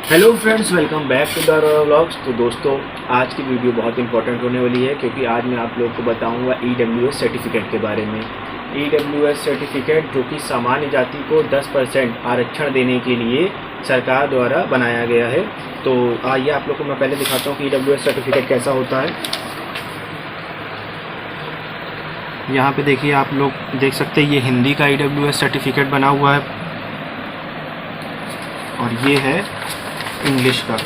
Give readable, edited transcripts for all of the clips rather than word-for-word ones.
Hello friends, welcome back to the vlogs. तो दोस्तों, आज की वीडियो बहुत इंपॉर्टेंट होने वाली है क्योंकि आज मैं आप लोगों को बताऊंगा EWS सर्टिफिकेट के बारे में। EWS सर्टिफिकेट जो कि सामान्य जाति को 10% आरक्षण देने के लिए सरकार द्वारा बनाया गया है। तो आइए आप लोग को मैं पहले दिखाता हूँ कि EWS सर्टिफिकेट कैसा होता है। यहाँ पे देखिए, आप लोग देख सकते हैं ये हिंदी का EWS सर्टिफिकेट बना हुआ है और ये है इंग्लिश का।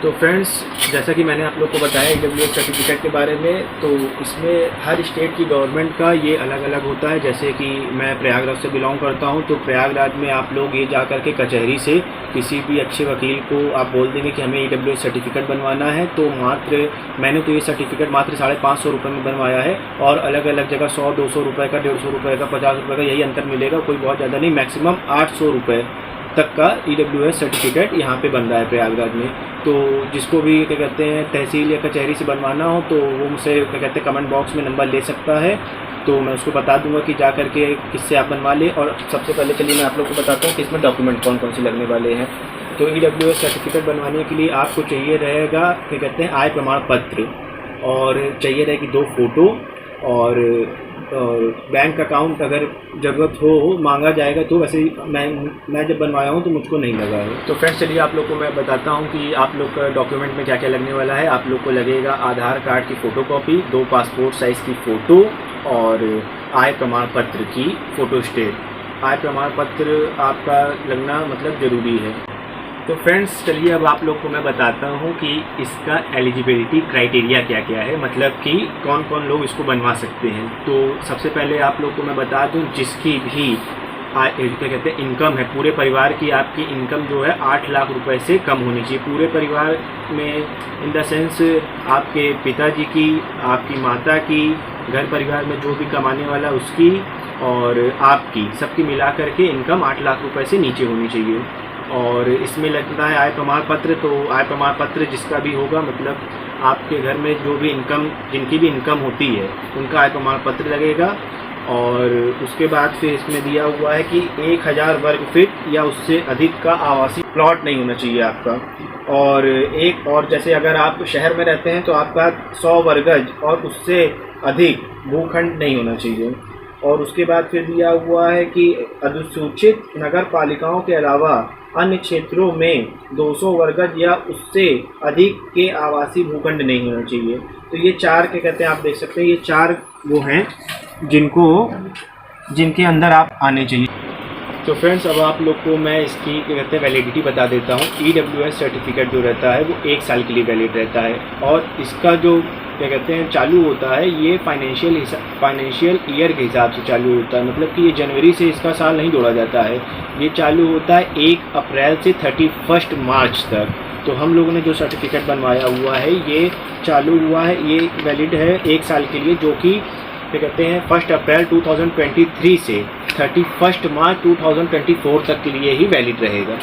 तो फ्रेंड्स, जैसा कि मैंने आप लोग को बताया EWS सर्टिफिकेट के बारे में, तो इसमें हर स्टेट की गवर्नमेंट का ये अलग अलग होता है। जैसे कि मैं प्रयागराज से बिलोंग करता हूँ, तो प्रयागराज में आप लोग ये जा कर के कचहरी से किसी भी अच्छे वकील को आप बोल देंगे कि हमें EWS सर्टिफिकेट बनवाना है, तो मैंने तो ये सर्टिफिकेट मात्र 550 रुपये में बनवाया है। और अलग अलग जगह 100-200 रुपये का, 150 रुपये का, 50 रुपये का यही अंतर मिलेगा, कोई बहुत ज़्यादा नहीं। मैक्सिमम 800 रुपये तक का EWS सर्टिफिकेट यहाँ पे बन रहा है प्रयागराज में। तो जिसको भी क्या कहते हैं तहसील या कचहरी से बनवाना हो, तो वो मुझसे क्या कहते हैं कमेंट बॉक्स में नंबर ले सकता है, तो मैं उसको बता दूंगा कि जा करके किससे आप बनवा लें। और सबसे पहले चलिए मैं आप लोग को बताता हूँ कि इसमें डॉक्यूमेंट कौन कौन से लगने वाले हैं। तो EWS सर्टिफिकेट बनवाने के लिए आपको चाहिए रहेगा क्या कहते हैं आय प्रमाण पत्र, और चाहिए रहेगी 2 फ़ोटो, और बैंक अकाउंट अगर ज़रूरत हो मांगा जाएगा। तो वैसे मैं जब बनवाया हूँ तो मुझको नहीं लगा है। तो फ्रेंड्स, चलिए आप लोग को मैं बताता हूँ कि आप लोग का डॉक्यूमेंट में क्या क्या लगने वाला है। आप लोग को लगेगा आधार कार्ड की फ़ोटोकॉपी, 2 पासपोर्ट साइज़ की फ़ोटो और आय प्रमाण पत्र की फ़ोटो स्टेट। आय प्रमाण पत्र आपका लगना मतलब ज़रूरी है। तो फ्रेंड्स, चलिए अब आप लोग को मैं बताता हूँ कि इसका एलिजिबिलिटी क्राइटेरिया क्या क्या है, मतलब कि कौन कौन लोग इसको बनवा सकते हैं। तो सबसे पहले आप लोग को मैं बता दूँ, जिसकी भी क्या कहते हैं इनकम है, पूरे परिवार की आपकी इनकम जो है 8 लाख रुपए से कम होनी चाहिए। पूरे परिवार में इन द सेंस आपके पिताजी की, आपकी माता की, घर परिवार में जो भी कमाने वाला उसकी और आपकी, सबकी मिला करके इनकम 8 लाख रुपए से नीचे होनी चाहिए। और इसमें लगता है आय प्रमाण पत्र। तो आय प्रमाण पत्र जिसका भी होगा, मतलब आपके घर में जो भी इनकम, जिनकी भी इनकम होती है, उनका आय प्रमाण पत्र लगेगा। और उसके बाद फिर इसमें दिया हुआ है कि 1000 वर्ग फीट या उससे अधिक का आवासीय प्लॉट नहीं होना चाहिए आपका। और जैसे अगर आप शहर में रहते हैं तो आपका 100 वर्गज और उससे अधिक भूखंड नहीं होना चाहिए। और उसके बाद फिर दिया हुआ है कि अधिसूचित नगर पालिकाओं के अलावा अन्य क्षेत्रों में 200 वर्गज या उससे अधिक के आवासीय भूखंड नहीं होना चाहिए। तो ये 4 क्या कहते हैं, आप देख सकते हैं ये 4 वो हैं जिनके अंदर आप आने चाहिए। तो फ्रेंड्स, अब आप लोग को मैं इसकी क्या कहते हैं वैलिडिटी बता देता हूँ। EWS सर्टिफिकेट जो रहता है वो 1 साल के लिए वैलिड रहता है, और इसका जो क्या कहते हैं चालू होता है ये फाइनेंशियल ईयर के हिसाब से चालू होता है। मतलब कि ये जनवरी से इसका साल नहीं जोड़ा जाता है, ये चालू होता है 1 अप्रैल से 31 मार्च तक। तो हम लोगों ने जो सर्टिफिकेट बनवाया हुआ है ये चालू हुआ है, ये वैलिड है 1 साल के लिए, जो कि क्या कहते हैं 1 अप्रैल 2023 से 31 मार्च 2024 तक के लिए ही वैलिड रहेगा।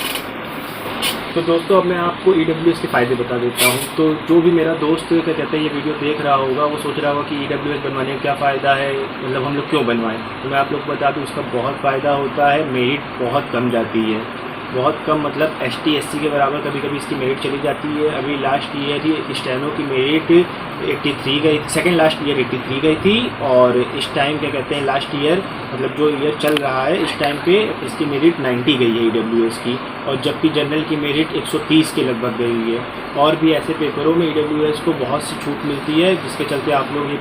तो दोस्तों, अब मैं आपको EWS के फ़ायदे बता देता हूँ। तो जो भी मेरा दोस्त क्या कहते हैं ये वीडियो देख रहा होगा, वो सोच रहा होगा कि EWS बनवाने का क्या फ़ायदा है, मतलब हम लोग क्यों बनवाएं। तो मैं आप लोग को बता दूँ, उसका बहुत फ़ायदा होता है। मेरिट बहुत कम जाती है, बहुत कम, मतलब ST SC के बराबर कभी कभी इसकी मेरिट चली जाती है। अभी लास्ट ईयर ही स्टेनो की मेरिट 83 गई, सेकेंड लास्ट ईयर 83 गई थी। और इस टाइम क्या कहते हैं लास्ट ईयर, मतलब जो ईयर चल रहा है इस टाइम पे इसकी मेरिट 90 गई है EWS की, और जबकि जनरल की मेरिट 130 के लगभग गई हुई है। और भी ऐसे पेपरों में EWS को बहुत सी छूट मिलती है, जिसके चलते आप लोग ये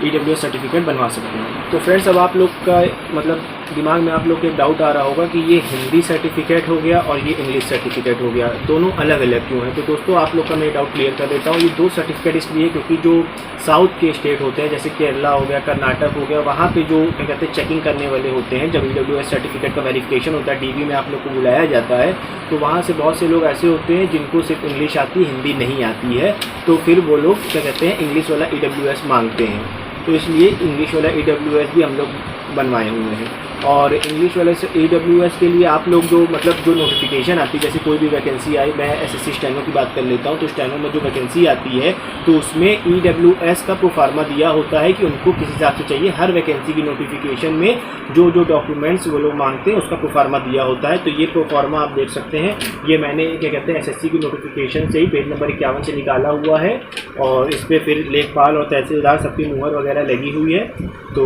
EWS सर्टिफिकेट बनवा सकते हैं। तो फ्रेंड्स, अब आप लोग का मतलब दिमाग में आप लोग के डाउट आ रहा होगा कि ये हिंदी सर्टिफिकेट हो गया और ये इंग्लिश सर्टिफिकेट हो गया, दोनों अलग अलग क्यों है। तो दोस्तों, आप लोग का मैं डाउट क्लियर कर देता हूँ। ये 2 सर्टिफिकेट इसलिए क्योंकि जो साउथ के स्टेट होते हैं, जैसे केरला हो गया, कर्नाटक हो गया, वहाँ पे जो क्या कहते हैं चेकिंग करने वाले होते हैं, जब EWS सर्टिफिकेट का वेरिफिकेशन होता है, DV में आप लोग को बुलाया जाता है, तो वहाँ से बहुत से लोग ऐसे होते हैं जिनको सिर्फ इंग्लिश आती, हिंदी नहीं आती है। तो फिर वो लोग क्या कहते हैं इंग्लिश वाला EWS मांगते हैं। तो इसलिए इंग्लिश वाला AWS भी हम लोग बनवाए हुए हैं। और इंग्लिश वाले से AWS के लिए आप लोग जो मतलब जो नोटिफिकेशन आती है, जैसे कोई भी वैकेंसी आई, मैं SSC स्टेनो की बात कर लेता हूँ, तो स्टेनो में जो वैकेंसी आती है तो उसमें EWS का प्रोफार्मा दिया होता है कि उनको किस हिसाब से चाहिए। हर वैकेंसी की नोटिफिकेशन में जो जो डॉक्यूमेंट्स वो लोग मांगते हैं उसका प्रोफार्मा दिया होता है। तो ये प्रोफार्मा आप देख सकते हैं, ये मैंने क्या कहते हैं SSC की नोटिफिकेशन से ही पेज नंबर 51 से निकाला हुआ है, और इस पर फिर लेखपाल और तहसीलदार सबकी मुहर वगैरह लगी हुई है। तो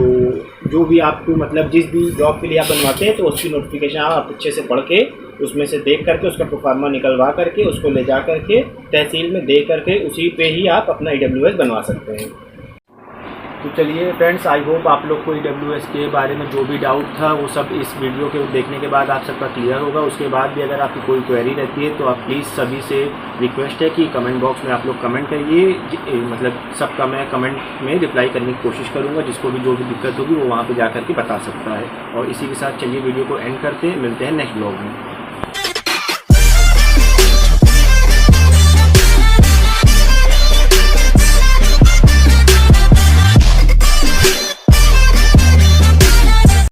जो भी आपको मतलब जिस भी जॉब के लिए आप बनवाते हैं तो उसकी नोटिफिकेशन आप अच्छे से पढ़ के उसमें से देख करके उसका प्रोफार्मा निकलवा करके उसको ले जा करके तहसील में दे करके उसी पे ही आप अपना AWS बनवा सकते हैं। तो चलिए फ्रेंड्स, आई होप आप लोग को AWS के बारे में जो भी डाउट था वो सब इस वीडियो के देखने के बाद आप सबका क्लियर होगा। उसके बाद भी अगर आपकी कोई क्वेरी रहती है तो आप प्लीज़ सभी से रिक्वेस्ट है कि कमेंट बॉक्स में आप लोग कमेंट करिए, मतलब सबका मैं कमेंट में रिप्लाई करने की कोशिश करूँगा। जिसको भी जो भी दिक्कत होगी वो वहाँ पर जा कर के बता सकता है। और इसी के साथ चलिए वीडियो को एंड करते हैं, मिलते हैं नेक्स्ट ब्लॉग में।